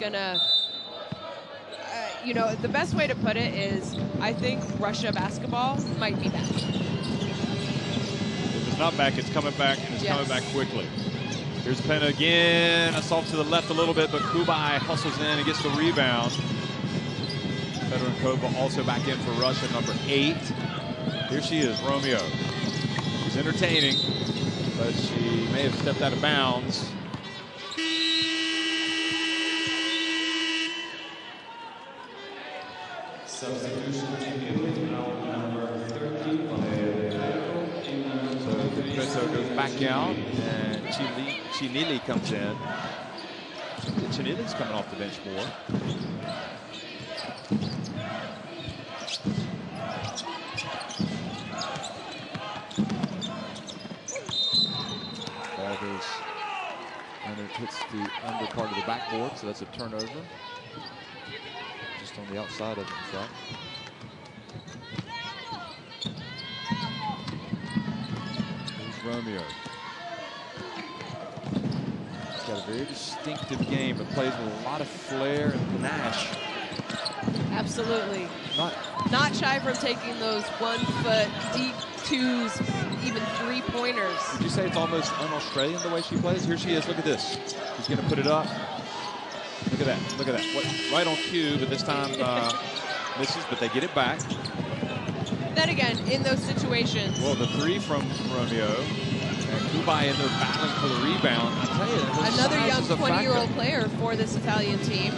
gonna, you know, the best way to put it is I think Russia basketball might be back. If it's not back, it's coming back, and it's coming back quickly. Here's Penna again. Assault to the left a little bit, but Kubai hustles in and gets the rebound. Fedorenkova also back in for Russia, number 8. Here she is, Romeo. She's entertaining, but she may have stepped out of bounds. Substitution number 30. So Petro goes back out, and Chinili comes in. Chinili's coming off the bench more. Ball goes and it hits the under part of the backboard, so that's a turnover. Just on the outside of it, in fact. Here's Romeo. He's got a very distinctive game, but plays with a lot of flair and panache. Absolutely. Not shy from taking those 1-foot deep 2s, even 3-pointers. Would you say it's almost un-Australian the way she plays? Here she is. Look at this. She's going to put it up. Look at that. Look at that. Right on cue, but this time misses, but they get it back. Then again, in those situations. Well, the 3 from Romeo. And Kubai in there battling for the rebound. I tell you, another young 20-year-old player for this Italian team.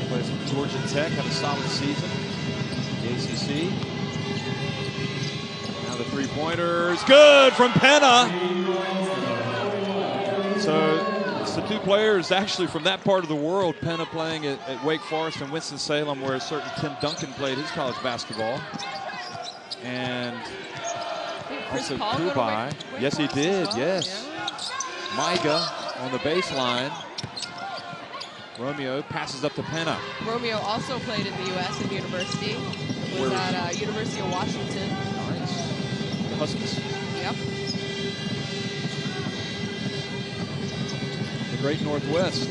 Plays for Georgia Tech, had a solid season. The ACC. Now the 3-pointers. Good from Penna. So it's the 2 players actually from that part of the world. Penna playing at Wake Forest and Winston-Salem, where a certain Tim Duncan played his college basketball. And also Kubai. Yes, he did. Well. Yes. Yeah. Maiga on the baseline. Romeo passes up to Penna. Romeo also played in the U.S. and university. Was at University of Washington. Nice. The Huskies. Yep. The Great Northwest.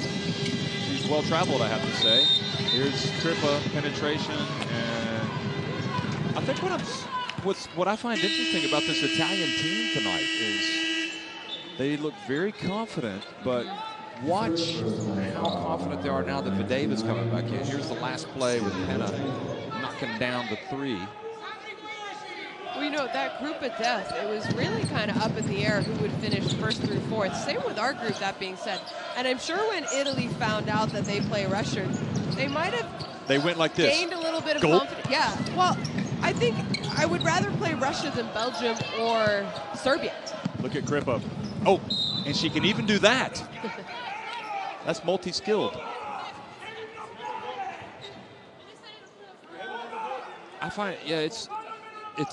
She's well traveled, I have to say. Here's Trippa penetration, and I think what I find interesting about this Italian team tonight is they look very confident, but watch how confident they are now that Vadeva's coming back in. Here's the last play with Penna knocking down the 3. Well, you know, that group of death, it was really kind of up in the air who would finish 1st through 4th. Same with our group, that being said. And I'm sure when Italy found out that they play Russia, they might have went like this. Gained a little bit of confidence. Yeah, well, I think I would rather play Russia than Belgium or Serbia. Look at Kripa. Oh, and she can even do that. That's multi-skilled. I find, yeah, it's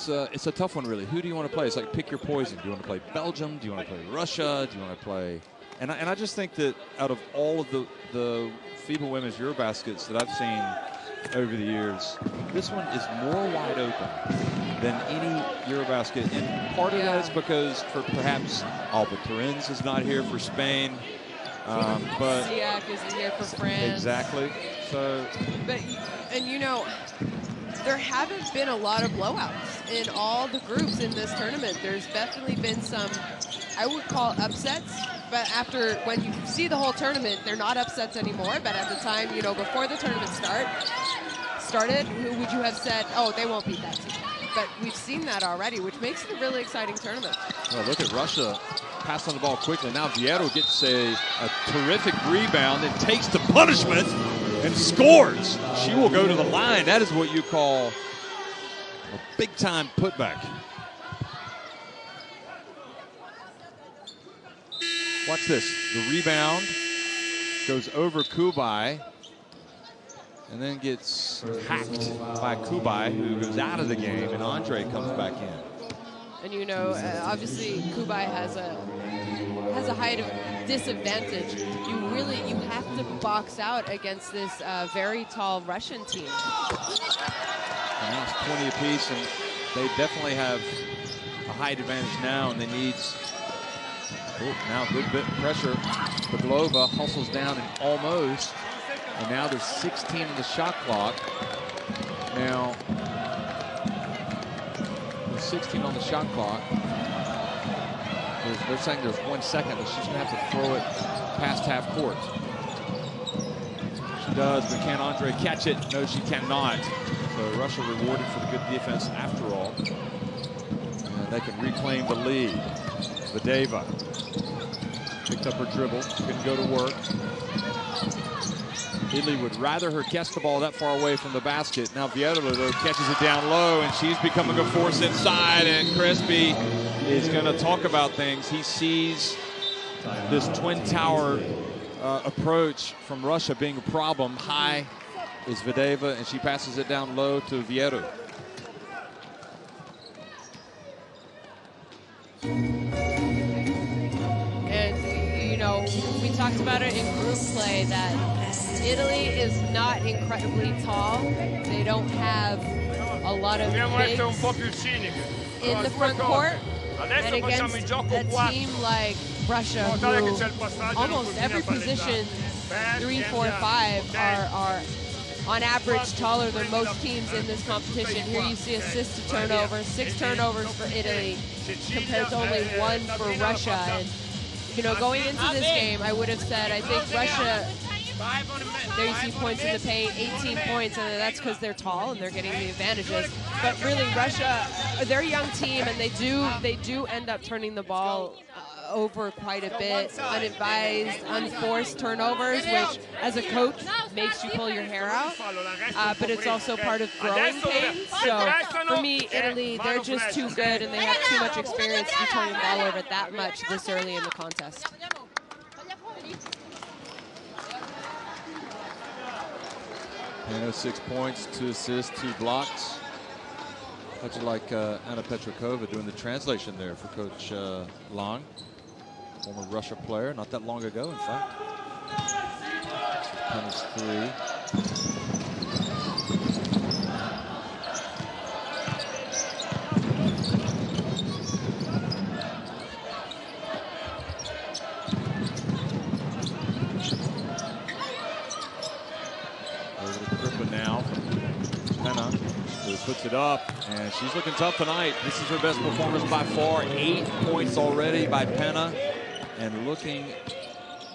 a tough one, really. Who do you want to play? It's like pick your poison. Do you want to play Belgium? Do you want to play Russia? Do you want to play? And I just think that out of all of the FIBA Women's Eurobaskets that I've seen over the years, this one is more wide open than any Eurobasket. And part of that is because for perhaps Alba Torrens is not here for Spain. But Siak isn't here for France. Exactly. So, and you know, there haven't been a lot of blowouts in all the groups in this tournament. There's definitely been some, I would call upsets. But when you see the whole tournament, they're not upsets anymore. But at the time, you know, before the tournament started, who would you have said, oh, they won't beat that team? But we've seen that already, which makes it a really exciting tournament. Well, look at Russia pass on the ball quickly. Now Vieiro gets a terrific rebound and takes the punishment and scores. She will go to the line. That is what you call a big-time putback. Watch this. The rebound goes over Kubai and then gets hacked by Kubai, who goes out of the game, and Andre comes back in. And you know, obviously Kubai has a height of disadvantage. You have to box out against this very tall Russian team. And now it's 20 apiece, and they definitely have a height advantage now, and they need. Oh, now a good bit of pressure. Baglova hustles down and almost And now there's 16 on the shot clock. Now, there's 16 on the shot clock. They're saying there's 1 second, but she's going to have to throw it past half court. She does, but can Andre catch it? No, she cannot. So Russia rewarded for the good defense after all. And they can reclaim the lead. Vadeva picked up her dribble, couldn't go to work. Italy would rather her catch the ball that far away from the basket. Now Vieira, though, catches it down low, and she's becoming a force inside, and Crespi is going to talk about things. He sees this twin tower approach from Russia being a problem. High is Vadeva, and she passes it down low to Vieira. And, you know, we talked about it in group play that Italy is not incredibly tall. They don't have a lot of bigs in the front court. And against a team like Russia, who almost every position, 3, 4, 5, are on average taller than most teams in this competition. Here you see assist to turnover, 6 turnovers for Italy compared to only 1 for Russia. And, you know, going into this game, I would have said, I think Russia, there you see points in the paint, 18 points, and that's because they're tall and they're getting the advantages. But really, Russia, they're a young team, and they do end up turning the ball over quite a bit. Unadvised, unforced turnovers, which as a coach makes you pull your hair out. But it's also part of growing pains. So for me, Italy, they're just too good, and they have too much experience to be turning the ball over that much this early in the contest. Pano 6 points, 2 assists, 2 blocks. Much like Anna Petrakova doing the translation there for Coach Lang, former Russia player, not that long ago, in fact. Pano's 3. Puts it up, and she's looking tough tonight. This is her best performance by far. 8 points already by Penna, and looking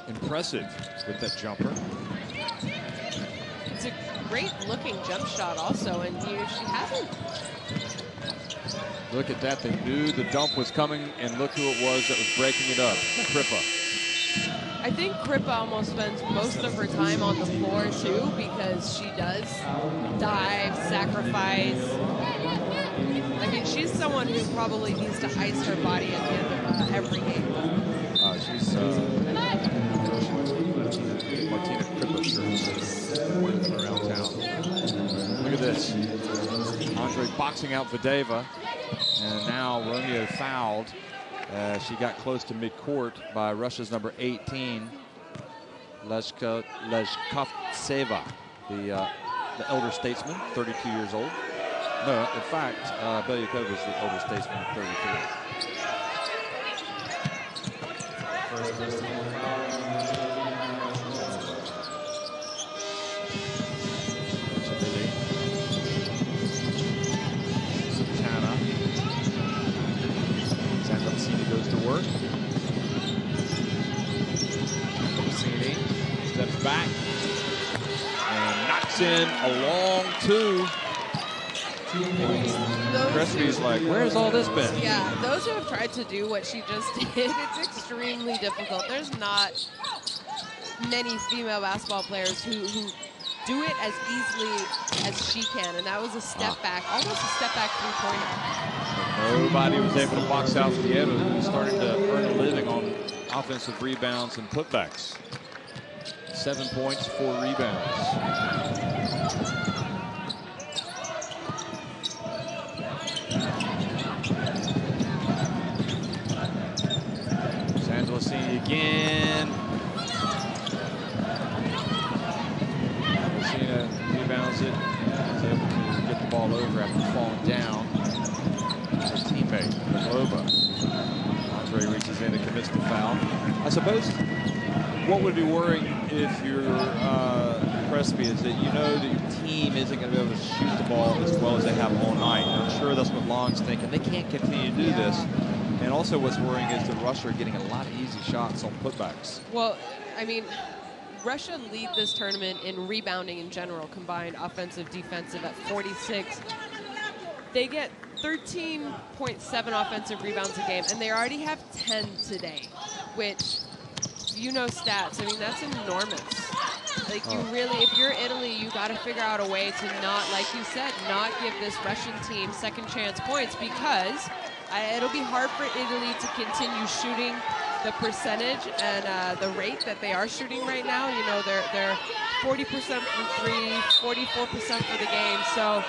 impressive with that jumper. It's a great looking jump shot also, and she hasn't. Look at that. They knew the dump was coming, and look who it was that was breaking it up. Kripa. I think Kripa almost spends most of her time on the floor too, because she does dive, sacrifice. I mean, she's someone who probably needs to ice her body at the end of every game. She's Martina Kripa shirts around town. Look at this. Andre boxing out Vadeva, and now Romeo fouled. She got close to midcourt by Russia's number 18, Lezhkovtseva, the elder statesman, 32 years old. No, in fact, Belyakova is the older statesman at 33. Goes to work. Cassini steps back and knocks in a long 2. Crespi's like, where's all this been? Yeah, those who have tried to do what she just did, it's extremely difficult. There's not many female basketball players who do it as easily as she can, and that was a step back, almost a step back 3-pointer. Nobody was able to box out Vieira, who's starting to earn a living on offensive rebounds and putbacks. 7 points, 4 rebounds. Sangelasini again. Rebounds it, is able to get the ball over after falling down. His teammate, Maglova. Andre reaches in and commits the foul. I suppose what would be worrying if you're recipe is that you know that your team isn't going to be able to shoot the ball as well as they have all night. And I'm sure that's what Long's thinking. They can't continue to do this. And also what's worrying is that Russia are getting a lot of easy shots on putbacks. Well, I mean, Russia lead this tournament in rebounding in general, combined offensive, defensive at 46. They get 13.7 offensive rebounds a game, and they already have 10 today, which, you know stats, I mean, that's enormous. Like, you really, if you're Italy, you got to figure out a way to not, like you said, not give this Russian team second chance points, because it'll be hard for Italy to continue shooting the percentage and the rate that they are shooting right now. You know, they're 40% from three, 44% for the game. So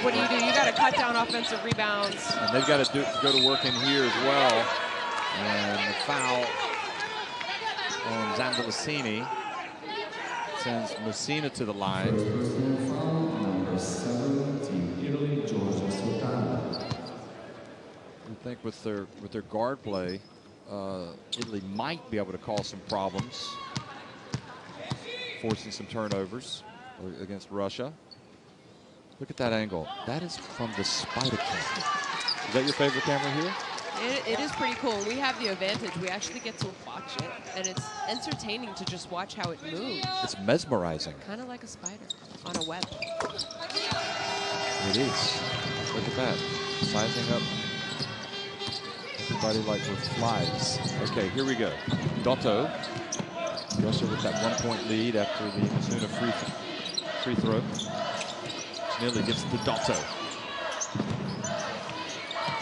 what do? You got to cut down offensive rebounds. And they've got to go to work in here as well. And the foul on Zandalicini sends Messina to the line. Number 17, Italy, Giorgio Sultana. I think with their guard play, Italy might be able to cause some problems, forcing some turnovers against Russia. Look at that angle. That is from the Spider camera. Is that your favorite camera here? It is pretty cool. We have the advantage. We actually get to watch it, and it's entertaining to just watch how it moves. It's mesmerizing. Kind of like a spider on a web. It is. Look at that. Sizing up everybody like with flies. Okay, here we go. Dotto. Russia with that 1-point lead after the Messina free throw. Nearly gets to Dotto.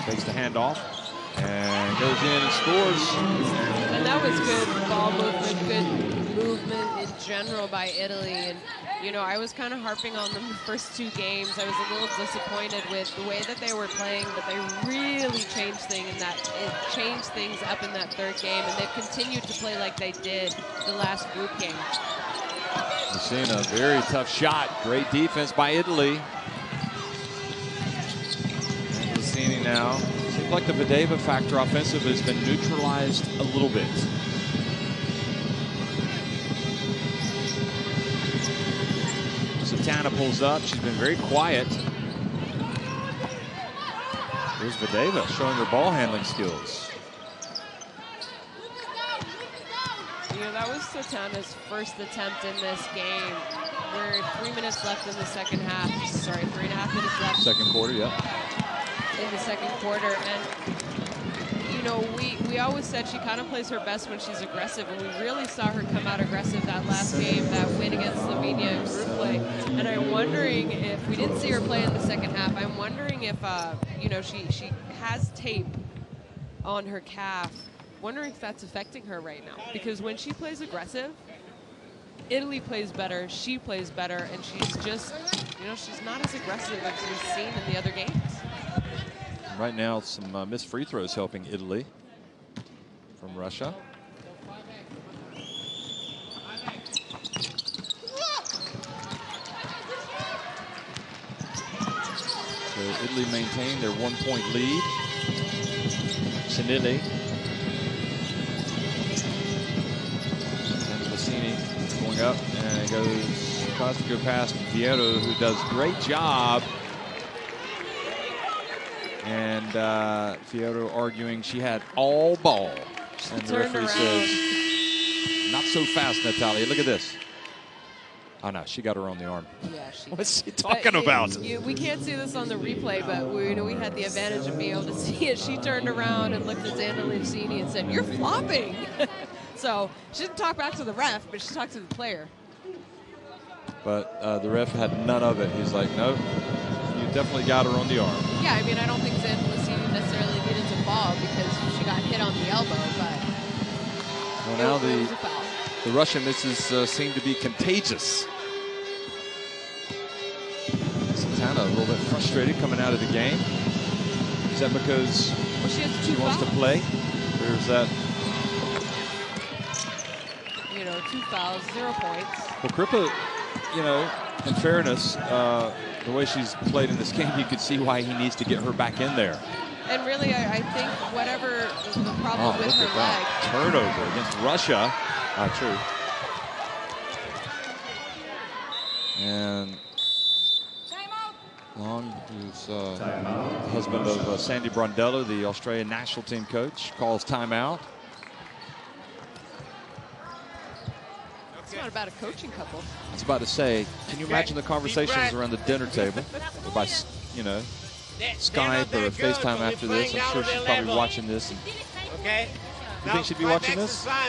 Takes the handoff and goes in and scores. And that was good ball movement, good movement in general by Italy. And, you know, I was kind of harping on them the first two games. I was a little disappointed with the way that they were playing, but they really changed things up in that third game, and they've continued to play like they did the last group game. Messina, very tough shot. Great defense by Italy. And Messina now. Seems like the Vadeva factor offensive has been neutralized a little bit. Satana pulls up. She's been very quiet. Here's Vadeva showing her ball handling skills. You know, that was Satana's first attempt in this game. We're 3 minutes left in the second half. Sorry, 3.5 minutes left. Second quarter, yeah. In the second quarter. And, you know, we always said she kind of plays her best when she's aggressive, and we really saw her come out aggressive that last game, that win against Slovenia in group play. And I'm wondering if, we didn't see her play in the second half, I'm wondering if, you know, she has tape on her calf. Wondering if that's affecting her right now, because when she plays aggressive, Italy plays better, she plays better, and she's just, you know, she's not as aggressive as we've seen in the other games. Right now, some missed free throws helping Italy from Russia. So Italy maintained their 1-point lead. Sinili. Going up and tries to go past Fierro, who does a great job. And Fierro arguing she had all ball. And the referee says, not so fast, Natalia. Look at this. Oh, no, she got her on the arm. Yeah, What's she talking about? We can't see this on the replay, but we had the advantage of being able to see it. She turned around and looked at Zandalicini and said, "You're flopping." So she didn't talk back to the ref, but she talked to the player. But the ref had none of it. He's like, "No, you definitely got her on the arm." Yeah, I mean, I don't think Zandalicini necessarily needed to fall because she got hit on the elbow, but well, now the Russian misses seem to be contagious. Santana a little bit frustrated coming out of the game. Is that because she wants to play? Or is that? You know, 2 fouls, 0 points. Well, Kripa, you know, in fairness, the way she's played in this game, you could see why he needs to get her back in there. And really, I think whatever the problem with her leg. Turnover against Russia. True. And Long, who's the husband of Sandy Brondello, the Australian national team coach, calls timeout. It's not about a coaching couple. I was about to say, can you imagine the conversations around the dinner table? Or by, you know, Skype or FaceTime after this. I'm sure she's probably watching this. Okay. You think she'd be watching this? Yeah,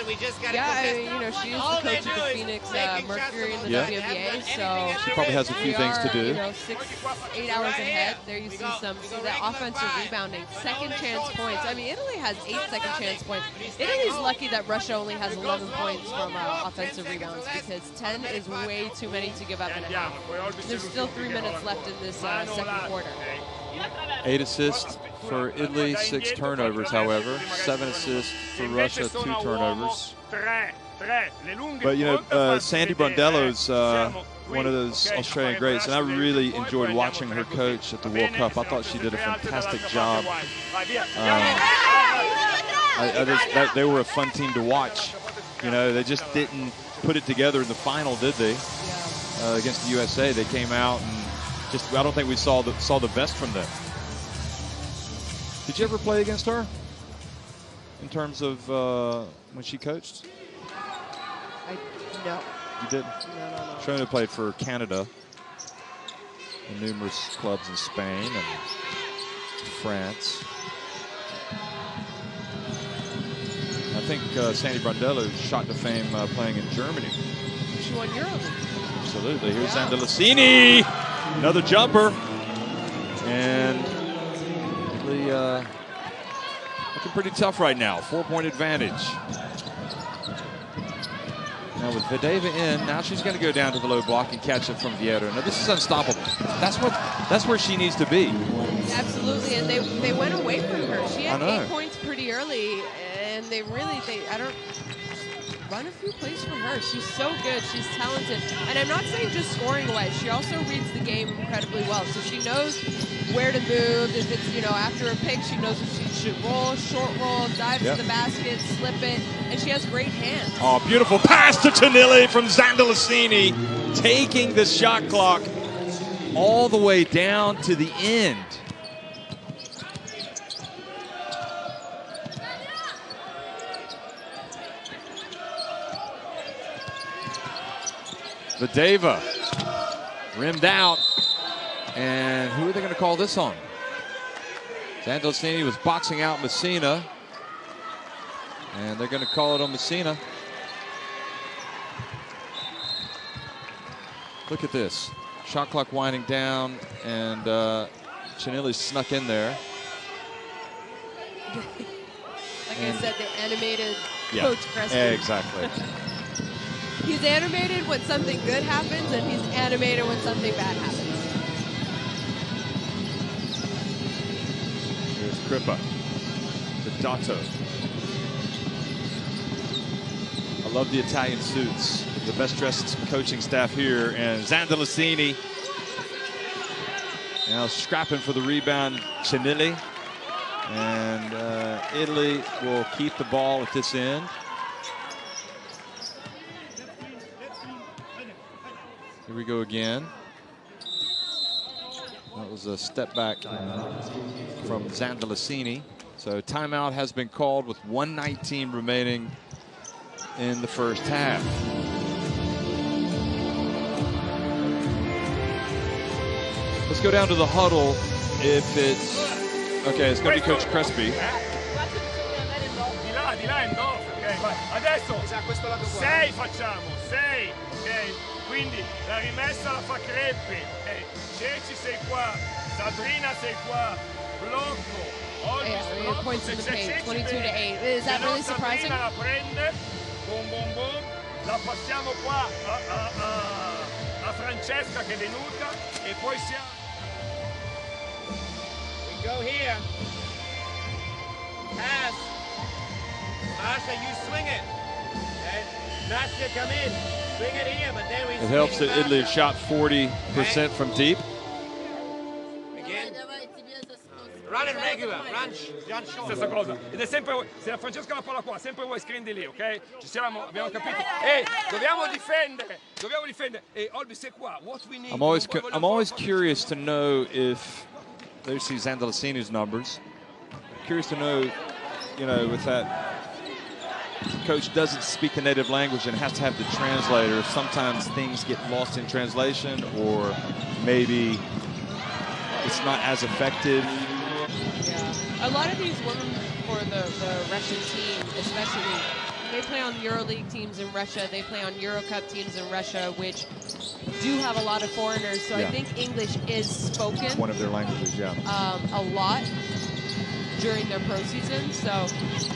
you know, she is the coach of the Phoenix Mercury in the WNBA, so she probably has a few things to do. You know, 8 hours ahead. There you see that offensive rebounding, second chance points. I mean, Italy has 8 second chance points. Italy's lucky that Russia only has 11 points from offensive rebounds because 10 is way too many to give up in a half. There's still 3 minutes left in this second quarter. 8 assists for Italy, 6 turnovers, however. 7 assists for Russia, 2 turnovers. But, you know, Sandy Brondello's one of those Australian greats, and I really enjoyed watching her coach at the World Cup. I thought she did a fantastic job. They were a fun team to watch. You know, they just didn't put it together in the final, did they? Against the USA, they came out and just, I don't think we saw the best from them. Did you ever play against her in terms of when she coached? No. You didn't? No. Shona played for Canada and numerous clubs in Spain and France. I think Sandy Brondello shot to fame playing in Germany. She won Euroleague. Absolutely. Here's Zandalicini. Another jumper. And looking pretty tough right now. 4-point advantage. Now with Vadeva in, now she's going to go down to the low block and catch it from Vieira. Now this is unstoppable. That's where she needs to be. Absolutely, and they went away from her. She had 8 points pretty early, and they run a few plays from her. She's so good. She's talented. And I'm not saying just scoring wise. She also reads the game incredibly well. So she knows where to move. If it's, you know, after a pick, she knows if she should roll, short roll, dive to the basket, slip it. And she has great hands. Oh, beautiful pass to Chanilli from Zandalicini, taking the shot clock all the way down to the end. Vadeva rimmed out, and who are they going to call this on? Zandalicini was boxing out Messina, and they're going to call it on Messina. Look at this. Shot clock winding down, and Chanilli snuck in there. Like I said, the animated Coach Crespi. Exactly. He's animated when something good happens, and he's animated when something bad happens. Here's Crippa to Dato. I love the Italian suits. The best dressed coaching staff here, and Zandalicini now scrapping for the rebound. Chanilli, and Italy will keep the ball at this end. Here we go again. That was a step back from Zandalicini. So timeout has been called with 1:19 remaining in the first half. Let's go down to the huddle. If it's okay, it's going to be Coach Crespi. Adesso 6 facciamo, 6, ok? Quindi la rimessa la fa Creppi, Ceci sei qua, Sabrina sei qua, blocco. Points in the paint, 22-8. Is that really surprising? Sabrina la prende, boom boom boom, la passiamo qua a Francesca che è venuta e poi siamo. We go here. Pass. Masha, you swing it. And Nastya, come in. Swing it here, but then we It helps that Italy shot 40% from deep. Again. Run it, Reagan. Stessa cosa. Ed è sempre, se la Francesca la palla qua, sempre vuoi screen di lì, ok? Ci siamo, abbiamo capito. E dobbiamo difendere. E Olby, sei qua. What we need. I'm always curious to know if there's Zandolosini's numbers. Curious to know, you know, with that coach doesn't speak the native language and has to have the translator. Sometimes things get lost in translation, or maybe it's not as effective. Yeah. A lot of these women for the Russian team, especially, they play on EuroLeague teams in Russia. They play on Euro Cup teams in Russia, which do have a lot of foreigners. So Yeah. I think English is spoken. It's one of their languages, yeah. A lot during their pro season. So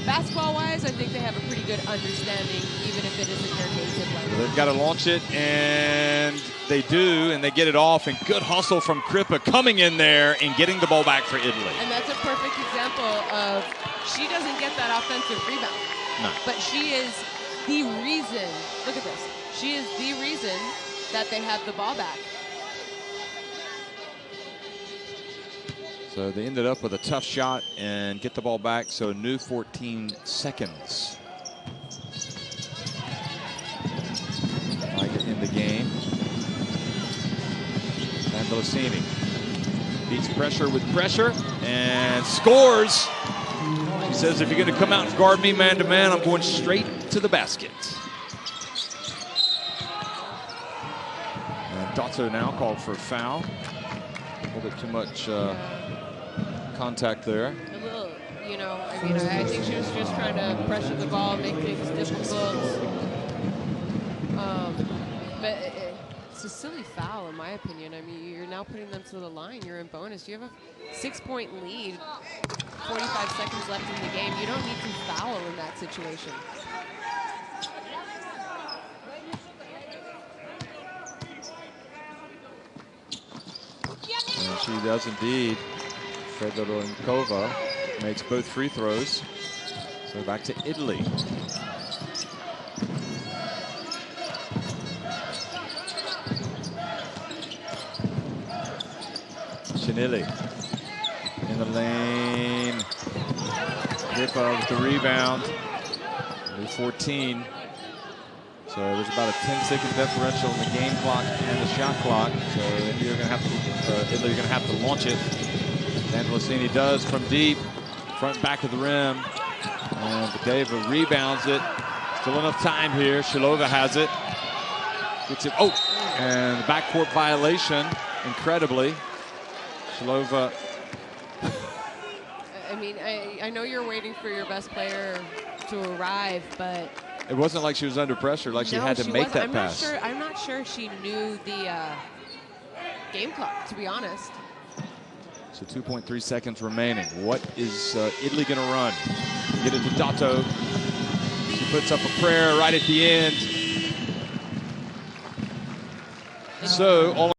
basketball-wise, I think they have a pretty good understanding, even if it isn't their native language. They've got to launch it, and they do, and they get it off, and good hustle from Kripa coming in there and getting the ball back for Italy. And that's a perfect example of, she doesn't get that offensive rebound. No. But she is the reason, look at this, she is the reason that they have the ball back. So they ended up with a tough shot and get the ball back, so a new 14 seconds. Like in the game. Zandolosini beats pressure with pressure and scores. He says, if you're going to come out and guard me man-to-man, I'm going straight to the basket. And Dotto now called for a foul. A little bit too much contact there. A little, you know, I mean, I think she was just trying to pressure the ball, make things difficult. But it's a silly foul, in my opinion. I mean, you're now putting them to the line. You're in bonus. You have a 6-point lead, 45 seconds left in the game. You don't need to foul in that situation. And she does indeed. Fedoronkova makes both free throws. So back to Italy. Chinilli in the lane. Kripa with the rebound. Only 14. So there's about a 10-second differential in the game clock and the shot clock. So Italy are going to have to launch it. Zandolosini does from deep, front back of the rim. And Vadeva rebounds it. Still enough time here. Shilova has it. Gets it. Oh, and backcourt violation, incredibly. Shilova. I mean, I know you're waiting for your best player to arrive, but It wasn't like she was under pressure, like she had to make that pass. I'm not sure she knew the game clock, to be honest. So 2.3 seconds remaining. What is Italy going to run? Get it to Dotto. She puts up a prayer right at the end. So all